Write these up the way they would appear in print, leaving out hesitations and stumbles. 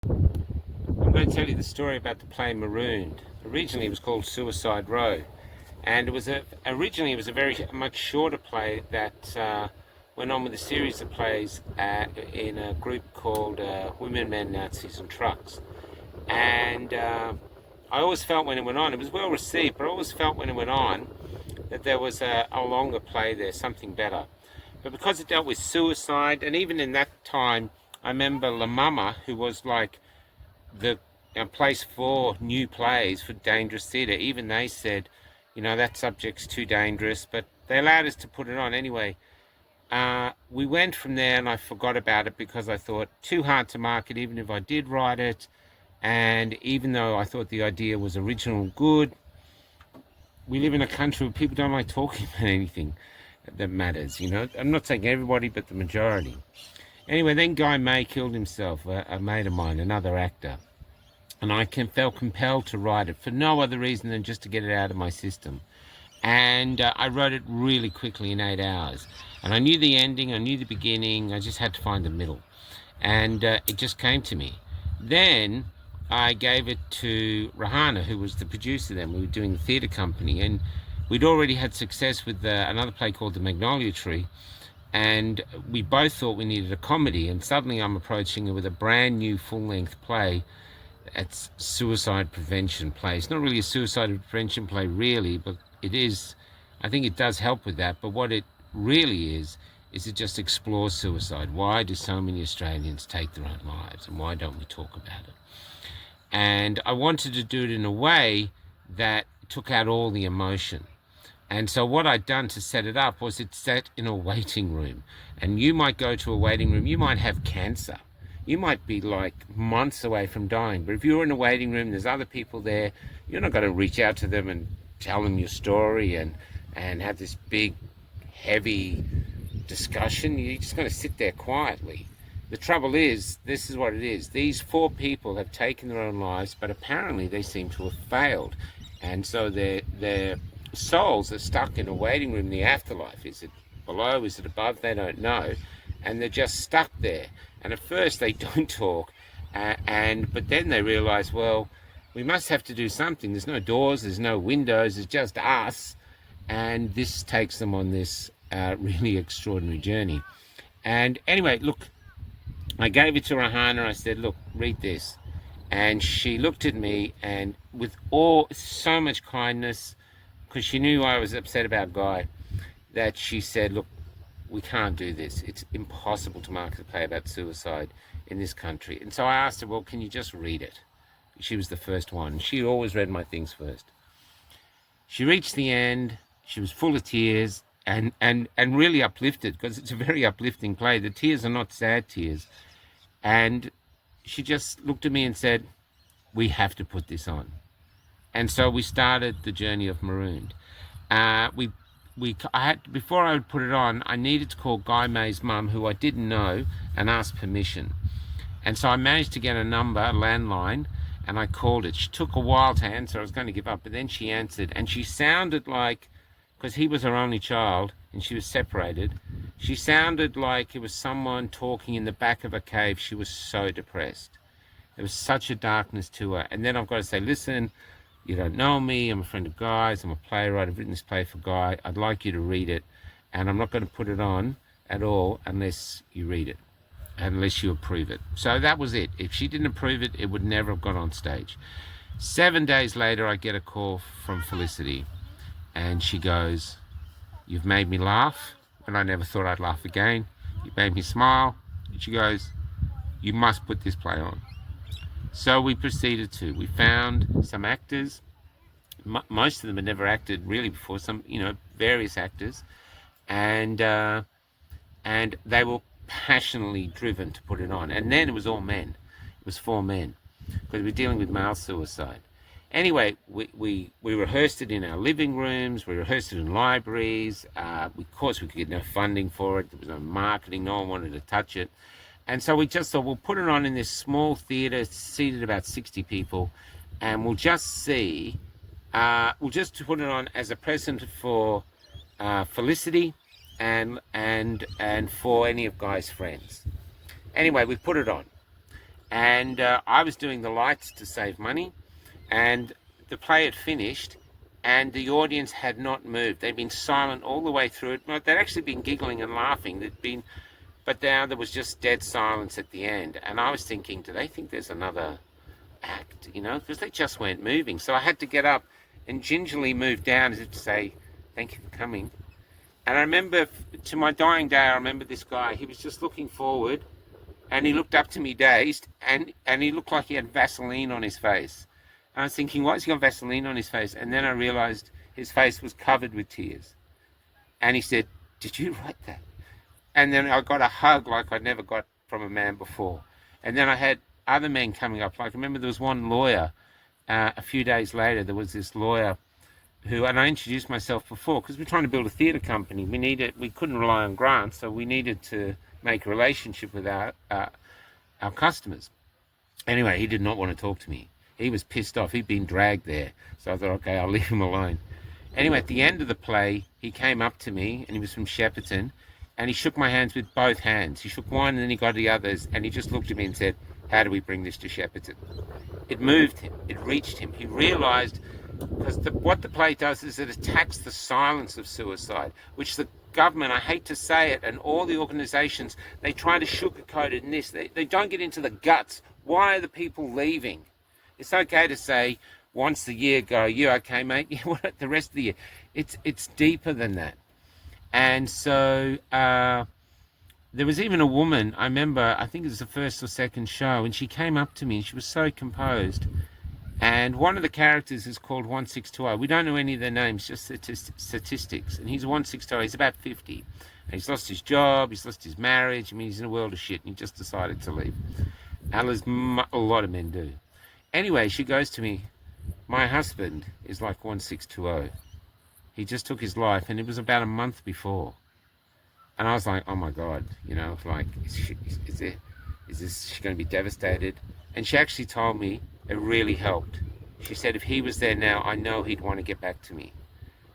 I'm going to tell you the story about the play Marooned. Originally, it was called Suicide Row, and originally it was a very much shorter play that went on with a series of plays in a group called Women, Men, Nazis, and Trucks. And I always felt when it went on, it was well received, but I always felt when it went on that there was a longer play there, something better. But because it dealt with suicide, and even in that time, I remember La Mama, who was like the place for new plays for dangerous theatre, even they said, that subject's too dangerous, but they allowed us to put it on anyway. We went from there and I forgot about it because I thought too hard to market even if I did write it, and even though I thought the idea was original good, we live in a country where people don't like talking about anything that matters. I'm not saying everybody, but the majority. Anyway, then Guy May killed himself, a mate of mine, another actor. And I felt compelled to write it for no other reason than just to get it out of my system. And I wrote it really quickly in 8 hours. And I knew the ending, I knew the beginning, I just had to find the middle. And it just came to me. Then I gave it to Rahana, who was the producer then. We were doing the theatre company, and we'd already had success with another play called The Magnolia Tree. And we both thought we needed a comedy, and suddenly I'm approaching it with a brand new full-length play. It's suicide prevention play. It's not really a suicide prevention play really, but it is. I think it does help with that, but what it really is it just explores suicide. Why do so many Australians take their own lives, and why don't we talk about it? And I wanted to do it in a way that took out all the emotion. And so what I'd done to set it up was it's set in a waiting room. And you might go to a waiting room, you might have cancer. You might be like months away from dying. But if you're in a waiting room, there's other people there, you're not going to reach out to them and tell them your story and have this big, heavy discussion. You're just going to sit there quietly. The trouble is, this is what it is. These 4 people have taken their own lives, but apparently they seem to have failed. And so their souls are stuck in a waiting room in the afterlife. Is it below? Is it above? They don't know. And they're just stuck there. And at first they don't talk. But then they realize, well, we must have to do something. There's no doors, there's no windows, it's just us. And this takes them on this really extraordinary journey. And anyway, look, I gave it to Rahana. I said, look, read this. And she looked at me, and with so much kindness, because she knew I was upset about Guy, that she said, look, we can't do this. It's impossible to market a play about suicide in this country. And so I asked her, well, can you just read it? She was the first one. She always read my things first. She reached the end. She was full of tears and really uplifted, because it's a very uplifting play. The tears are not sad tears. And she just looked at me and said, we have to put this on. And so we started the journey of Marooned. Before I would put it on, I needed to call Guy May's mum, who I didn't know, and ask permission. And so I managed to get a number, a landline, and I called it. She took a while to answer. I was going to give up, but then she answered, and she sounded like, because he was her only child and she was separated, she sounded like it was someone talking in the back of a cave. She was so depressed. There was such a darkness to her. And then I've got to say, listen, you don't know me, I'm a friend of Guy's, I'm a playwright, I've written this play for Guy, I'd like you to read it, and I'm not going to put it on at all unless you read it, unless you approve it. So that was it. If she didn't approve it, it would never have gone on stage. 7 days later, I get a call from Felicity, and she goes, you've made me laugh when I never thought I'd laugh again. You made me smile. And she goes, you must put this play on. So we proceeded to. We found some actors. Most of them had never acted really before. Some, various actors, and they were passionately driven to put it on. And then it was all men. It was 4 men, because we're dealing with male suicide. Anyway, we rehearsed it in our living rooms. We rehearsed it in libraries. Of course, we could get no funding for it. There was no marketing. No one wanted to touch it. And so we just thought, we'll put it on in this small theatre, seated about 60 people, and we'll just see, we'll just put it on as a present for Felicity and for any of Guy's friends. Anyway, we put it on. and I was doing the lights to save money, and the play had finished, and the audience had not moved. They'd been silent all the way through it. They'd actually been giggling and laughing. But now there was just dead silence at the end. And I was thinking, do they think there's another act? Because they just weren't moving. So I had to get up and gingerly move down as if to say, thank you for coming. And I remember, to my dying day, I remember this guy. He was just looking forward, and he looked up to me dazed, and he looked like he had Vaseline on his face. And I was thinking, why has he got Vaseline on his face? And then I realized his face was covered with tears. And he said, did you write that? And then I got a hug like I'd never got from a man before. And then I had other men coming up. Like, I remember there was one lawyer, a few days later, there was this lawyer who, and I introduced myself before, because we're trying to build a theatre company. We couldn't rely on grants, so we needed to make a relationship with our customers. Anyway, he did not want to talk to me. He was pissed off. He'd been dragged there. So I thought, okay, I'll leave him alone. Anyway, at the end of the play, he came up to me, and he was from Shepparton, and he shook my hands with both hands. He shook one, and then he got the others, and he just looked at me and said, how do we bring this to Shepparton? It moved him. It reached him. He realised, because what the play does is it attacks the silence of suicide, which the government, I hate to say it, and all the organisations, they try to sugarcoat it in this. They don't get into the guts. Why are the people leaving? It's okay to say once a year, go, you okay, mate? Yeah, what the rest of the year? It's deeper than that. And so there was even a woman, I remember, I think it was the first or second show, and she came up to me and she was so composed. And one of the characters is called 1620. We don't know any of their names, just statistics. And he's 1620. He's about 50. And he's lost his job. He's lost his marriage. I mean, he's in a world of shit. And he just decided to leave. And as a lot of men do. Anyway, she goes to me, my husband is like 1620. He just took his life. And it was about a month before. And I was like, oh my God. Like, is she going to be devastated? And she actually told me, it really helped. She said, if he was there now, I know he'd want to get back to me.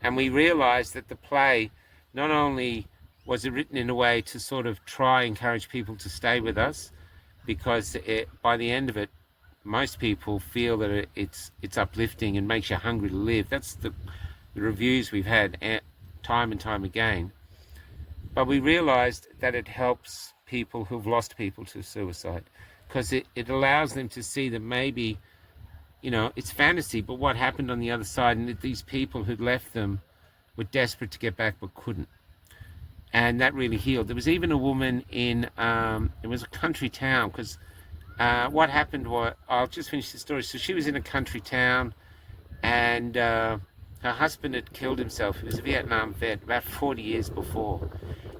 And we realized that the play, not only was it written in a way to sort of try and encourage people to stay with us, because by the end of it, most people feel that it's uplifting and makes you hungry to live. That's the reviews we've had time and time again. But we realized that it helps people who've lost people to suicide, because it allows them to see that maybe, it's fantasy, but what happened on the other side, and that these people who'd left them were desperate to get back but couldn't. And that really healed. There was even a woman in, it was a country town, because what happened was, I'll just finish the story. So she was in a country town, and her husband had killed himself. He was a Vietnam vet about 40 years before.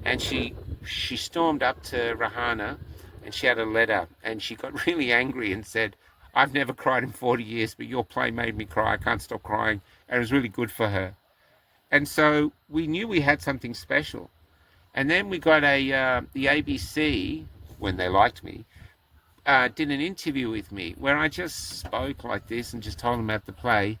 And she stormed up to Rahana, and she had a letter, and she got really angry and said, I've never cried in 40 years, but your play made me cry. I can't stop crying. And it was really good for her. And so we knew we had something special. And then we got the ABC, when they liked me, did an interview with me where I just spoke like this and just told them about the play.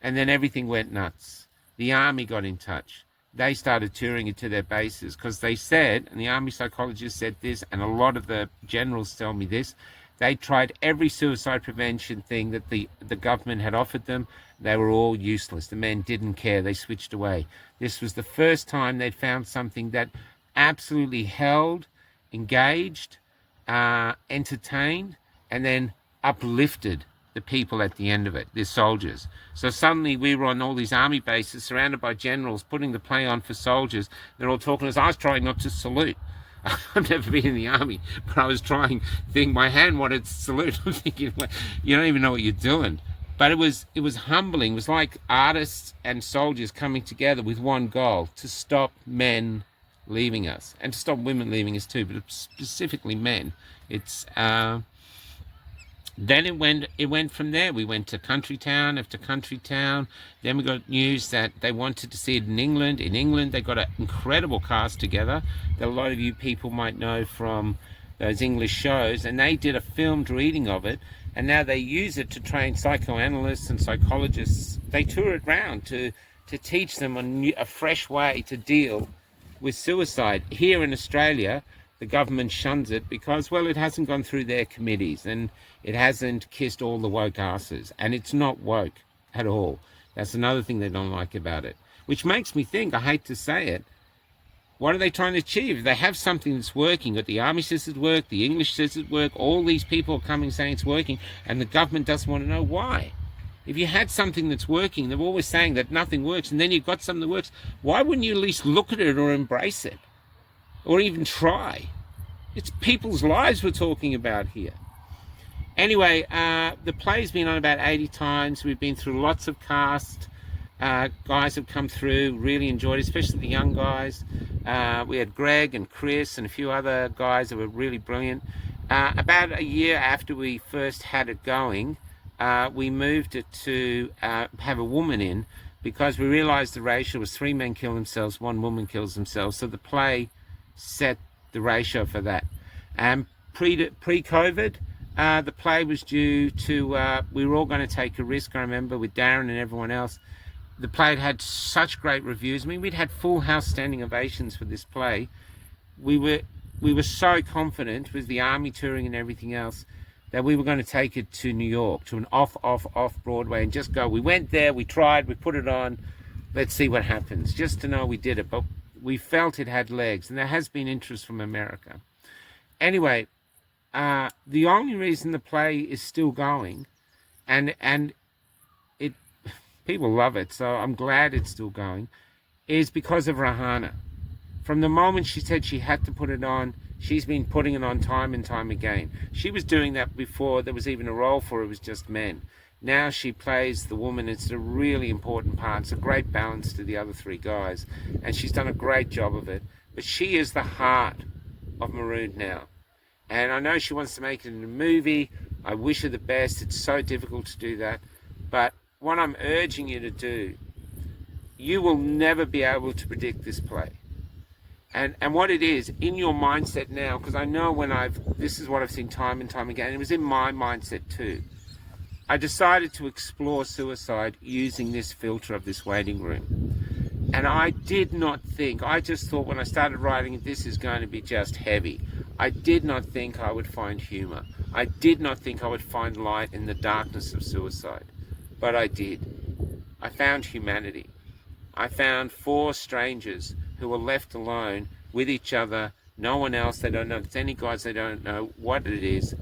And then everything went nuts. The army got in touch. They started touring it to their bases, because they said, and the army psychologist said this, and a lot of the generals tell me this, they tried every suicide prevention thing that the government had offered them. They were all useless. The men didn't care. They switched away. This was the first time they'd found something that absolutely held, engaged, entertained, and then uplifted the people at the end of it, the soldiers. So suddenly we were on all these army bases surrounded by generals putting the play on for soldiers. They're all talking to us. I was trying not to salute. I've never been in the army, but I was trying, my hand wanted to salute. I'm thinking, well, you don't even know what you're doing. But it was humbling. It was like artists and soldiers coming together with one goal: to stop men leaving us, and to stop women leaving us too, but specifically men. It's then it went from there. We went to country town after country town. Then we got news that they wanted to see it in England. In England, they got an incredible cast together that a lot of you people might know from those English shows, and they did a filmed reading of it, and now they use it to train psychoanalysts and psychologists. They tour it around to teach them a fresh way to deal with suicide. Here in Australia, the government shuns it because, well, it hasn't gone through their committees and it hasn't kissed all the woke asses. And it's not woke at all. That's another thing they don't like about it, which makes me think, I hate to say it, what are they trying to achieve? They have something that's working. But the army says it works, the English says it works, all these people are coming saying it's working, and the government doesn't want to know why. If you had something that's working, they're always saying that nothing works, and then you've got something that works, why wouldn't you at least look at it or embrace it? Or even try? It's people's lives we're talking about here. Anyway, the play's been on about 80 times. We've been through lots of casts. Guys have come through, really enjoyed it, especially the young guys. We had Greg and Chris and a few other guys that were really brilliant. About a year after we first had it going, we moved it to have a woman in, because we realized the ratio was 3 men kill themselves, 1 woman kills themselves. So the play set the ratio for that. Pre-COVID, the play was due to, we were all going to take a risk, I remember, with Darren and everyone else. The play had such great reviews. I mean, we'd had full house standing ovations for this play. We were so confident with the army touring and everything else that we were going to take it to New York, to an off Broadway, and just go. We went there, we tried, we put it on, let's see what happens, just to know we did it. But we felt it had legs, and there has been interest from America. Anyway, the only reason the play is still going, and it people love it, so I'm glad it's still going, is because of Rahana. From the moment she said she had to put it on, she's been putting it on time and time again. She was doing that before there was even a role for it was just men. Now she plays the woman. It's a really important part. It's a great balance to the other 3 guys, and she's done a great job of it. But she is the heart of Marooned now. And I know she wants to make it in a movie. I wish her the best. It's so difficult to do that. But what I'm urging you to do, you will never be able to predict this play. And what it is, in your mindset now, because I know this is what I've seen time and time again, and it was in my mindset too. I decided to explore suicide using this filter of this waiting room. And I did not think, I just thought when I started writing it, this is going to be just heavy. I did not think I would find humor. I did not think I would find light in the darkness of suicide. But I did. I found humanity. I found 4 strangers who were left alone with each other, no one else. They don't know if it's any gods, they don't know what it is.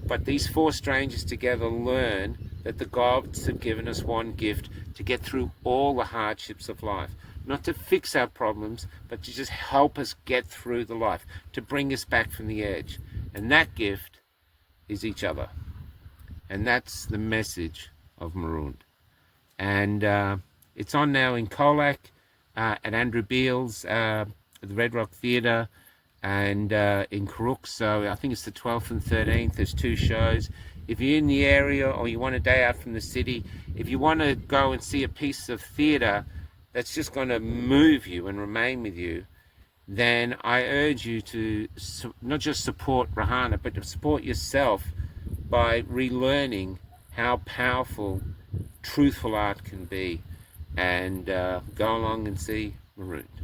But these 4 strangers together learn that the gods have given us one gift to get through all the hardships of life. Not to fix our problems, but to just help us get through the life, to bring us back from the edge. And that gift is each other. And that's the message of Marooned. And it's on now in Colac, at Andrew Beale's, at the Red Rock Theatre, and in Crook. So I think it's the 12th and 13th. There's 2 shows. If you're in the area or you want a day out from the city, if you want to go and see a piece of theatre that's just going to move you and remain with you, then I urge you to not just support Rahana, but to support yourself by relearning how powerful truthful art can be, and go along and see Marooned.